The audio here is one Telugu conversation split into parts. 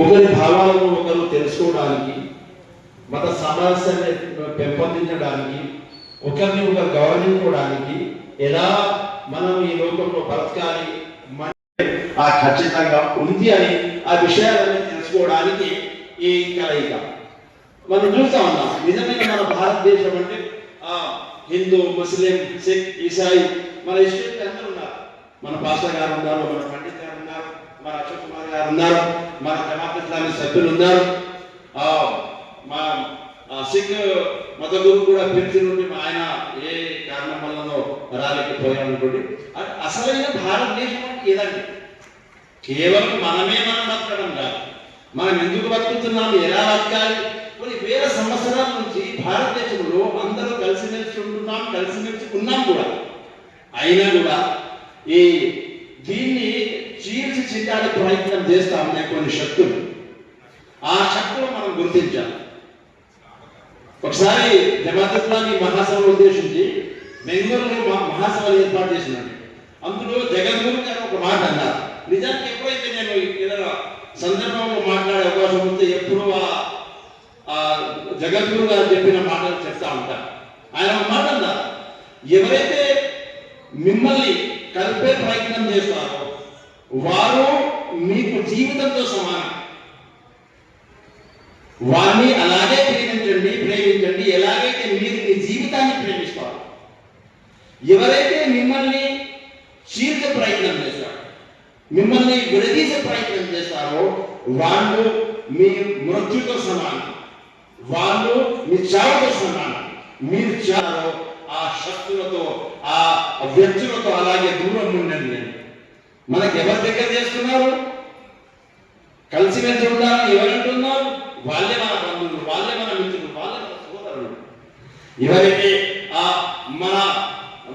ఒకరి భావాలను ఒకరు తెలుసుకోవడానికి, మత సామరస్యాన్ని పెంపొందించడానికి, ఒకరిని ఒకరు గౌరవించుకోవడానికి ఎలా మనం ఈ లోకంలో బ్రతకాలి ఖచ్చితంగా ఉంది అని ఆ విషయాలను తెలుసుకోవడానికి ఈ కలయిక మనం చూస్తా ఉన్నాం. నిజంగా మన భారతదేశం అంటే హిందూ, ముస్లిం, సిక్, ఈసాయి మన ఇష్టం అందరూ ఉన్నారు. మన పాస్టర్ గారు ఉన్నారు, మన పండిత్ గారు ఉన్నారు, మన అశోక్ కుమార్ గారు ఉన్నారు, మన జమాత్ ఇస్లామీ సభ్యులు ఉన్నారు. మా సిక్ మత గురువు కూడా పిలిచి నుండి ఆయన ఏ కారణం వల్లనో రాలేకపోయారు అనుకోండి. అసలైన భారతదేశం అంటే ఏదండి? కేవలం మనం బతకడం కాదు, మనం ఎందుకు బతుకుతున్నాము, ఎలా బతకాలి. కొన్ని వేల సంవత్సరాల నుంచి భారతదేశంలో అందరూ కలిసిమెలిసి ఉంటున్నాం, కలిసిమెలిసి ఉన్నాం కూడా. అయినా కూడా ఈ దీన్ని చీల్చి చిట్టానికి ప్రయత్నం చేస్తా ఉన్నాయి కొన్ని శక్తులు. ఆ శక్తులు మనం గుర్తించాలి. ఒకసారి జమాత్ ఇస్లామీ మహాసభను ఉద్దేశించి బెంగళూరులో మహాసభలు ఏర్పాటు చేసినట్టు. అందులో జగద్గురు గారు ఒక మాట అన్నారు. నిజానికి ఎప్పుడైతే నేను ఏదైనా సందర్భంలో మాట్లాడే అవకాశం ఉంటే ఎప్పుడు ఆ జగద్గురు గారు చెప్పిన మాటలు చెప్తా ఉంటారు. ఆయన ఒక మాట అన్నారు, ఎవరైతే మిమ్మల్ని కలిపే ప్రయత్నం చేస్తారో వారు మీకు జీవితంతో సమానం. వారిని అలాగే ప్రేమించండి ఎలాగైతే మీరు మీ జీవితాన్ని ప్రేమిస్తారు. ఎవరైతే మిమ్మల్ని చీల్చే ప్రయత్నం చేస్తారో, మిమ్మల్ని విడదీసే ప్రయత్నం చేస్తారో వాళ్ళు మీ మృత్యుతో సమానం, వాళ్ళు మీ చావుతో సమానం. మీరు చావో ఆ శక్తులతో, ఆ వ్యక్తులతో అలాగే దూరం ఉండండి. మనకి ఎవరి దగ్గర చేస్తున్నారు? కలిసిమెలిసి ఉండాలని ఎవరంటున్నారు? వాళ్ళే మన బంధువులు, వాళ్ళే మన మిత్రులు, వాళ్ళే మన సోదరులు. ఎవరైతే మన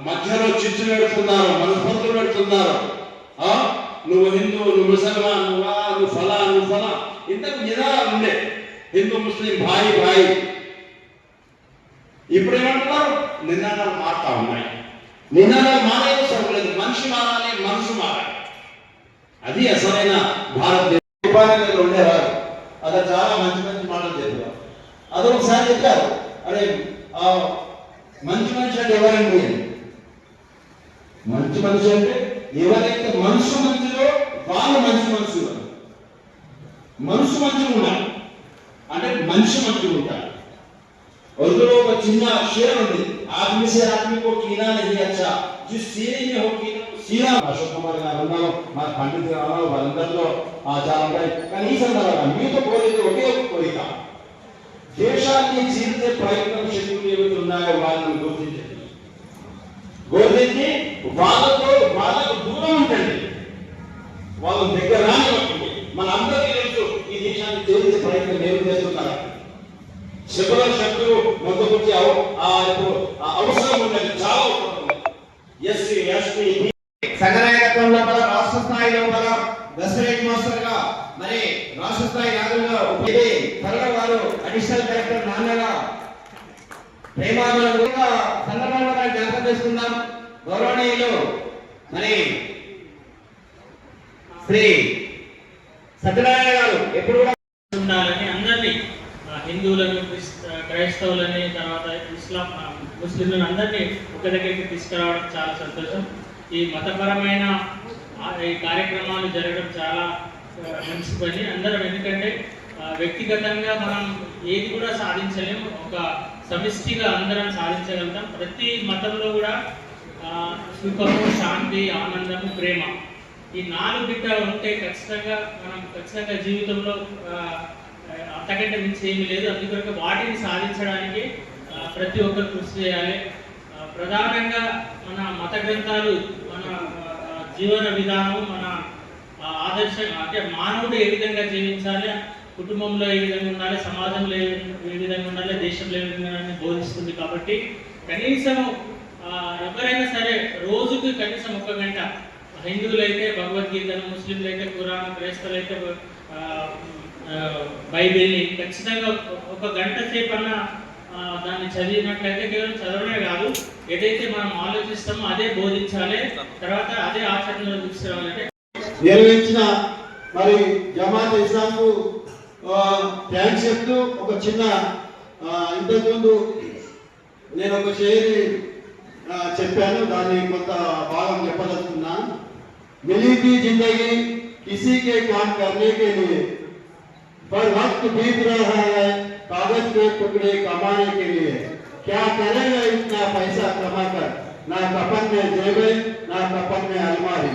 మధ్యలో చిచ్చు పెడుతున్నారు, మనస్పర్ధలు పెడుతున్నారు, నువ్వు హిందూ, నువ్వు ముసల్మాన్, నువ్వు ఫలా ఇంతకు నిదానం ఉండే హిందూ ముస్లిం భాయి. ఇప్పుడు ఏమంటున్నారు? నినాదాలు మారుతా ఉన్నాయి. నినాదాలు మారేది సరిపోలేదు, మనిషి మారాలి, మనసు మారాలి. అది అసలైన భారతదేశం ఉండేవారు. అదే చాలా మంచి మాటలు చెప్పారు. అదొకసారి చెప్పారు, అరే మంచి మనిషి అంటే ఎవరండి? మంచి మనిషి అంటే ఎవరైతే మనసు మంచిలో వాళ్ళు మంచి మనసు మంచిగా ఉండాలి. అంటే మనిషి మంచిగా ఉంటారు. उर्दू को चिन्ना शेर ఉంది, आदमी से आदमी को कीना नहीं अच्छा, जिस सीने में हो कीना सीना. అశోక్ కుమార్ గారు ఉన్నారు, మన పండిత్ గారు ఉన్నారు, వాళ్ళందరిలో చాలా ఉంటాయి. కానీ ఈ సందర్భంగా మీతో కోరిక ఒకే ఒక కోరిక, దేశాన్ని చీల్చే ప్రయత్నం శక్తులు ఏవైతే ఉన్నాయో వాళ్ళని గుర్తించి వాళ్ళకు దూరం ఉండండి, వాళ్ళ దగ్గర రానివ్వండి. మన అందరికీ తెలుసు ఈ దేశాన్ని చీల్చే ప్రయత్నం ఏమి చేస్తున్నారు. సెక్యులర్ శక్తులు ముందుకొచ్చి అవసరం ఉన్నది, చాలా ఎస్సీ ఎస్టీ సంఘనాయకత్వంలో రాష్ట్ర స్థాయిలో వెస్టర్న్ మాస్టర్ గా, మరి రాష్ట్ర స్థాయి నాయకులుగా త్వరలో వారు అడిషనల్ డైరెక్టర్ నాన్నగా ప్రేమాదులు సందర్భంలో జ్ఞాపకం చేసుకుందాం. గౌరవనీయులు మరి శ్రీ సత్యనారాయణ గారు ఎప్పుడు కూడా ఉండాలని, అందరినీ హిందువులను, క్రైస్తవులని, తర్వాత ఇస్లాం ముస్లింలను అందరినీ ఒక దగ్గరికి తీసుకురావడం చాలా సంతోషం. ఈ మతపరమైన ఈ కార్యక్రమాలు జరగడం చాలా మంచి పని అందరం. ఎందుకంటే వ్యక్తిగతంగా మనం ఏది కూడా సాధించలేము, ఒక సమిష్టిగా అందరం సాధించగలుగుతాం. ప్రతి మతంలో కూడా సుఖము, శాంతి, ఆనందము, ప్రేమ ఈ 4 బిడ్డలు ఉంటే ఖచ్చితంగా జీవితంలో అంతకంటే మించి ఏమీ లేదు. అందుకొరకు వాటిని సాధించడానికి ప్రతి ఒక్కరు కృషి చేయాలి. ప్రధానంగా మన మత గ్రంథాలు, మన జీవన విధానం, మన ఆదర్శం అంటే మానవుడు ఏ విధంగా జీవించాలి, కుటుంబంలో ఏ విధంగా ఉండాలి, సమాజంలో ఏ విధంగా ఉండాలి, దేశంలో ఏ విధంగా బోధిస్తుంది. కాబట్టి కనీసం ఎవరైనా సరే రోజుకి కనీసం 1 గంట, హిందువులైతే భగవద్గీతను, ముస్లింలైతే ఖురాన్, క్రైస్తవులైతే బైబిల్ని ఖచ్చితంగా 1 గంట సేపు అన్న దాన్ని చదివినట్లయితే కేవలం చదవడమే కాదు, ఏదైతే మనం ఆలోచిస్తామో అదే బోధించాలి, తర్వాత అదే ఆచరణలో తీసుకురావాలంటే నిర్వహించిన మరి జమాత్ ఇస్లాంకు థ్యాంక్స్ చెప్తూ ఒక చిన్న ఇంతకుముందు నేను ఒక షేర్ చెప్పాను, దాన్ని కొంత భాగం చెప్పదలుచుకున్నాను. मिली थी जिंदगी किसी के काम करने के लिए, पर वक्त बीत रहा है कागज के टुकड़े कमाने के लिए. क्या करेगा इतना पैसा कमाकर, ना कफन में जेबें ना कफन में अलमारी.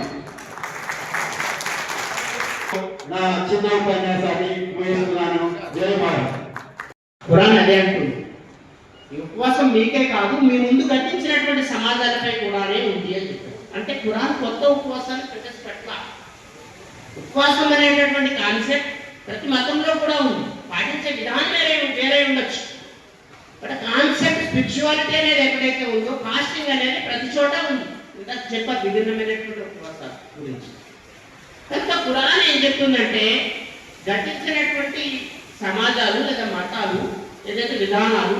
నా చిన్న ఉపన్యాసాన్ని ముగిస్తున్నాను. జై భారత్. ఖురాన్ అదే అంటుంది, ఈ ఉపవాసం మీకే కాదు మీ ముందు కట్టించినటువంటి సమాజాలపై కూడానే ఉంది అని చెప్పారు. అంటే ఖురాన్ కొత్త ఉపవాసాన్ని ప్రవేశపెట్టాల. ఉపవాసం అనేటటువంటి కాన్సెప్ట్ ప్రతి మతంలో కూడా ఉంది, పాటించే విధానం వేరే ఉండొచ్చు. బట్ కాన్సెప్ట్ స్పిరిచువాలిటీ అనేది ఎక్కడైతే ఉందో ఫాస్టింగ్ అనేది ప్రతి చోట ఉంది. ఇందాక చెప్పారు విభిన్నమైనటువంటి ఉపవాసాల గురించి. కనుక ఖురాన్ ఏం చెప్తుందంటే గతించినటువంటి సమాజాలు లేదా మతాలు ఏదైతే విధానాలు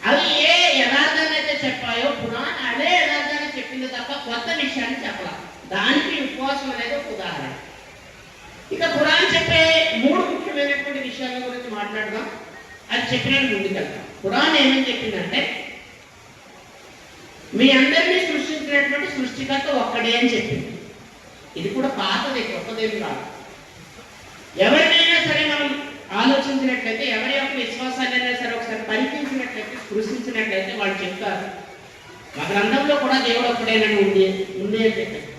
అవి ఏ యథార్థాన్ని అయితే చెప్పాయో ఖురాన్ అదే యథార్థాన్ని చెప్పింది తప్ప కొత్త విషయాన్ని చెప్పాలి. దానికి ఉపవాసం అనేది ఒక ఉదాహరణ. ఇక ఖురాన్ చెప్పే 3 ముఖ్యమైనటువంటి విషయాల గురించి మాట్లాడదాం. అది చెప్పినట్టు ముందుకెళ్తాం. ఖురాన్ ఏమని చెప్పిందంటే మీ అందరినీ సృష్టించినటువంటి సృష్టికర్త ఒక్కడే అని చెప్పింది. ఇది కూడా పాతదే, కొత్తదేమి కాదు. ఎవరినైనా సరే మనం ఆలోచించినట్లయితే, ఎవరి యొక్క విశ్వాసాలైనా సరే ఒకసారి పరికించినట్లయితే, స్పృశించినట్లయితే వాళ్ళు చెప్తారు మా గ్రంథంలో కూడా దేవుడు ఒక్కడైనా ఉంది అని చెప్పారు.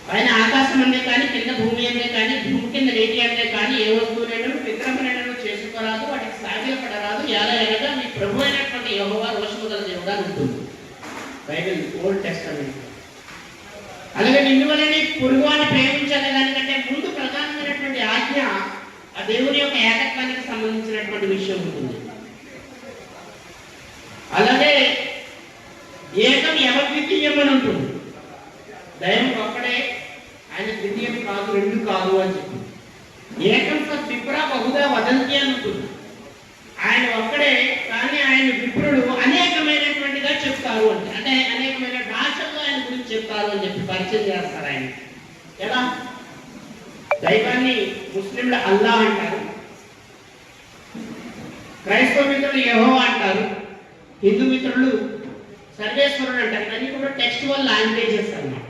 పైన ఆకాశం అనే కానీ కింద భూమి అనే కానీ భూమి కింద నీటి అనే కానీ ఏ వస్తువులైనా విగ్రహమైనా చేసుకోరాదు, వాటికి సాగిలపడరాదు. ఎలా అనగా మీ ప్రభు అయినటువంటి యెహోవా రోషముగల దేవుడు అని ఉంటుంది బైబిల్ ఓల్డ్ టెస్టమెంట్. అలాగే నిన్ను వలని పొరుగువాన్ని ప్రేమించాలి దానికంటే ముందు ప్రధానమైనటువంటి ఆజ్ఞ ఆ దేవుని యొక్క ఏకత్వానికి సంబంధించినటువంటి విషయం ఉంటుంది. అలాగే ఏకం ద్వితీయం అని ఉంటుంది. దైవం ఒక్కడే, ఆయన ద్వితీయం కాదు, 2 కాదు అని చెప్పి. ఏకం విప్ర బహుదా వదంతి అని ఉంటుంది. ఆయన ఒక్కడే కానీ ఆయన విప్రుడు అనేకమైనటువంటిగా చెప్తారు అంటే, అంటే అనేకమైన భాషల్లో ఆయన గురించి చెప్తారు అని చెప్పి పరిచయం చేస్తారు. ఆయన ఎలా దైవాన్ని ముస్లింలు అల్లా అంటారు, క్రైస్తవ మిత్రులు యెహోవా అంటారు, హిందూ మిత్రులు సర్వేశ్వరుడు అంటారు. ఇవన్నీ కూడా టెక్స్చువల్ లాంగ్వేజెస్ అన్నమాట.